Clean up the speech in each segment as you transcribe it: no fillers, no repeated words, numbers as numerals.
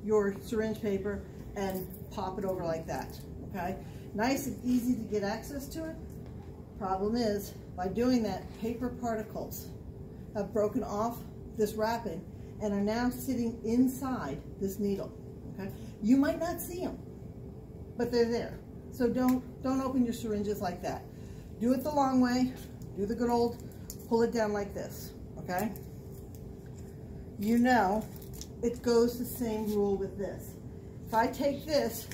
your syringe paper and pop it over like that, okay? Nice and easy to get access to it. Problem is, by doing that, paper particles have broken off this wrapping and are now sitting inside this needle, okay? You might not see them, but they're there. So don't open your syringes like that. Do it the long way. Do the good old pull it down like this, okay? You know it goes the same rule with this. If I take this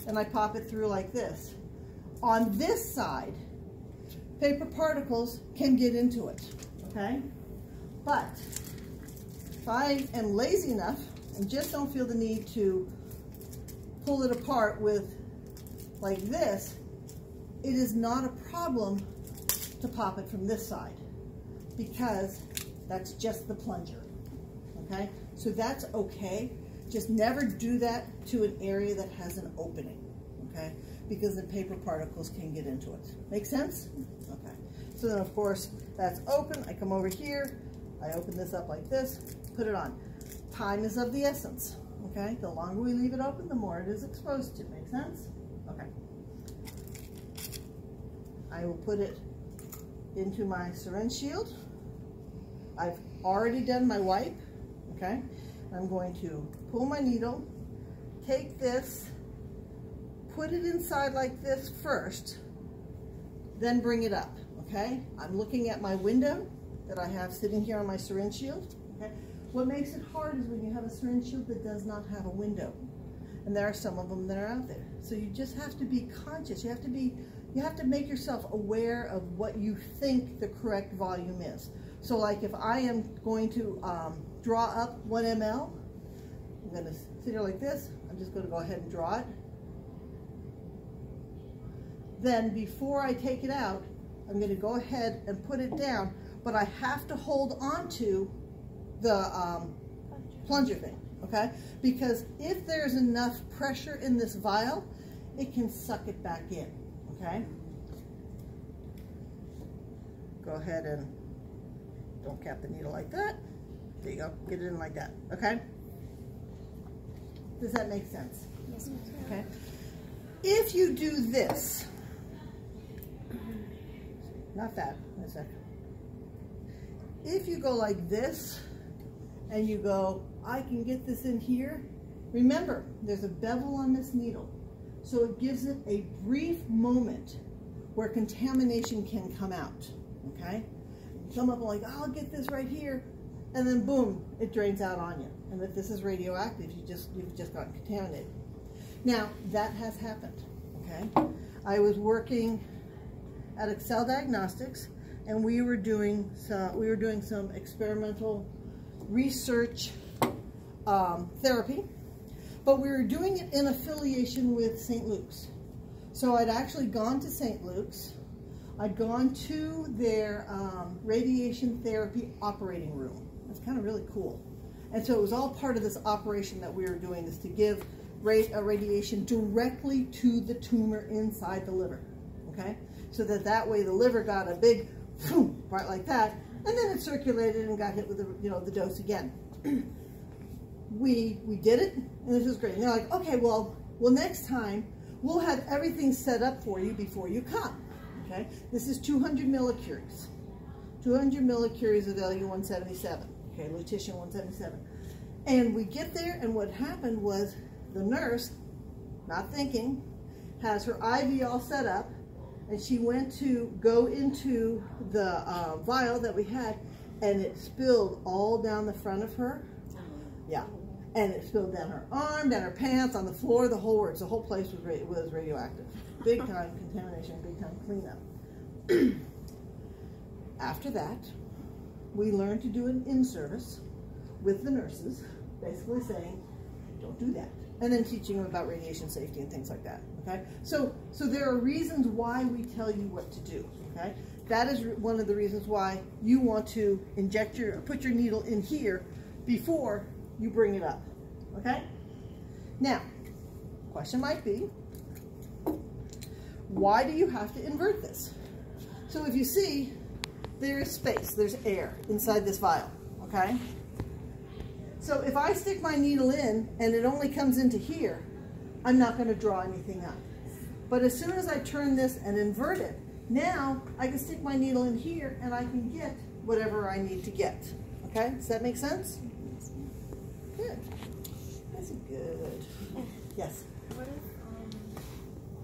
and I pop it through like this, on this side, paper particles can get into it, okay? But if I am lazy enough and just don't feel the need to pull it apart with like this, it is not a problem to pop it from this side because that's just the plunger, okay? So that's okay. Just never do that to an area that has an opening, okay? Because the paper particles can get into it. Make sense? Okay. So then of course that's open. I come over here, I open this up like this, put it on. Time is of the essence, okay? The longer we leave it open, the more it is exposed to. Make sense? Okay. I will put it into my syringe shield. I've already done my wipe, okay? I'm going to pull my needle, take this, put it inside like this first, then bring it up, okay? I'm looking at my window that I have sitting here on my syringe shield, okay? What makes it hard is when you have a syringe shield that does not have a window. And there are some of them that are out there. So you just have to be conscious. You have to make yourself aware of what you think the correct volume is. So like if I am going to draw up 1 ml, I'm going to sit here like this. I'm just going to go ahead and draw it. Then before I take it out, I'm going to go ahead and put it down, but I have to hold on to the plunger thing, okay? Because if there's enough pressure in this vial, it can suck it back in, okay? Go ahead and don't cap the needle like that. There you go, get it in like that, okay? Does that make sense? Yes, ma'am. Okay. If you do this, not that, wait a second. If you go like this, and you go, I can get this in here, remember, there's a bevel on this needle. So it gives it a brief moment where contamination can come out, okay? Some of them are like, I'll get this right here, and then boom, it drains out on you. And if this is radioactive, you've just gotten contaminated. Now, that has happened, okay? I was working at Excel Diagnostics, and we were doing some experimental research therapy, but we were doing it in affiliation with St. Luke's. So I'd actually gone to St. Luke's. I'd gone to their radiation therapy operating room. That's kind of really cool. And so it was all part of this operation that we were doing, is to give radiation directly to the tumor inside the liver, okay? So that way the liver got a big boom, right like that, and then it circulated and got hit with the dose again. We did it, and this is great. And they're like, okay, well next time we'll have everything set up for you before you come. Okay, this is 200 millicuries. 200 millicuries of Lu-177. Okay, lutetium-177. And we get there, and what happened was the nurse, not thinking, has her IV all set up, and she went to go into the vial that we had, and it spilled all down the front of her. Yeah, and it spilled down her arm, down her pants, on the floor, the whole works. The whole place was radioactive. Big time contamination, big time cleanup. After that, we learned to do an in-service with the nurses, basically saying, don't do that. And then teaching them about radiation safety and things like that, okay? So there are reasons why we tell you what to do, okay? That is one of the reasons why you want to put your needle in here before you bring it up, okay? Now, question might be, why do you have to invert this? So if you see, there is space, there's air inside this vial, okay? So if I stick my needle in and it only comes into here, I'm not going to draw anything up. But as soon as I turn this and invert it, now I can stick my needle in here and I can get whatever I need to get. Okay, does that make sense? Good. That's good. Yes?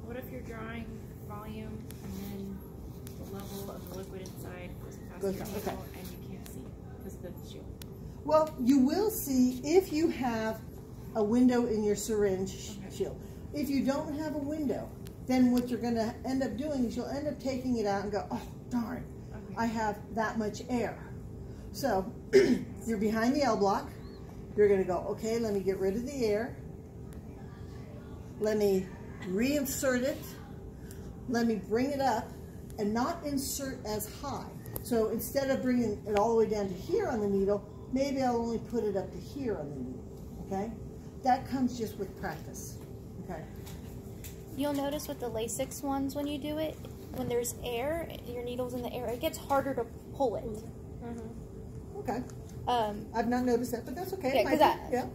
What if you're drawing volume and then the level of the liquid inside goes past your needle and you can't see because of the shield? Well, you will see if you have a window in your syringe shield. If you don't have a window, then what you're going to end up doing is you'll end up taking it out and go, oh, darn, I have that much air. So you're behind the L block. You're going to go, okay, let me get rid of the air. Let me reinsert it. Let me bring it up and not insert as high. So instead of bringing it all the way down to here on the needle, maybe I'll only put it up to here on the needle, okay? That comes just with practice, okay? You'll notice with the Lasix ones when you do it, when there's air, your needle's in the air, it gets harder to pull it. Okay. I've not noticed that, but that's okay. Yeah,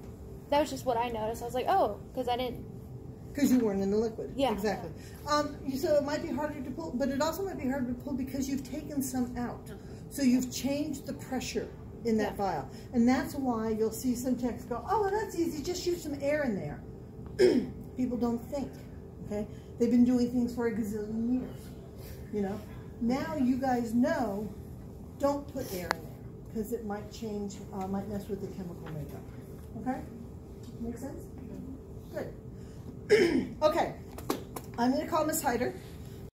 that was just what I noticed. I was like, oh, because I didn't. Because you weren't in the liquid. Yeah. Exactly. So it might be harder to pull, but it also might be harder to pull because you've taken some out. So you've changed the pressure in that vial. And that's why you'll see some techs go, oh, well, that's easy, just shoot some air in there. People don't think, okay? They've been doing things for a gazillion years, you know? Now you guys know, don't put air in there because it might change, might mess with the chemical makeup, okay? Make sense? Good. Okay, I'm going to call Miss Hyder.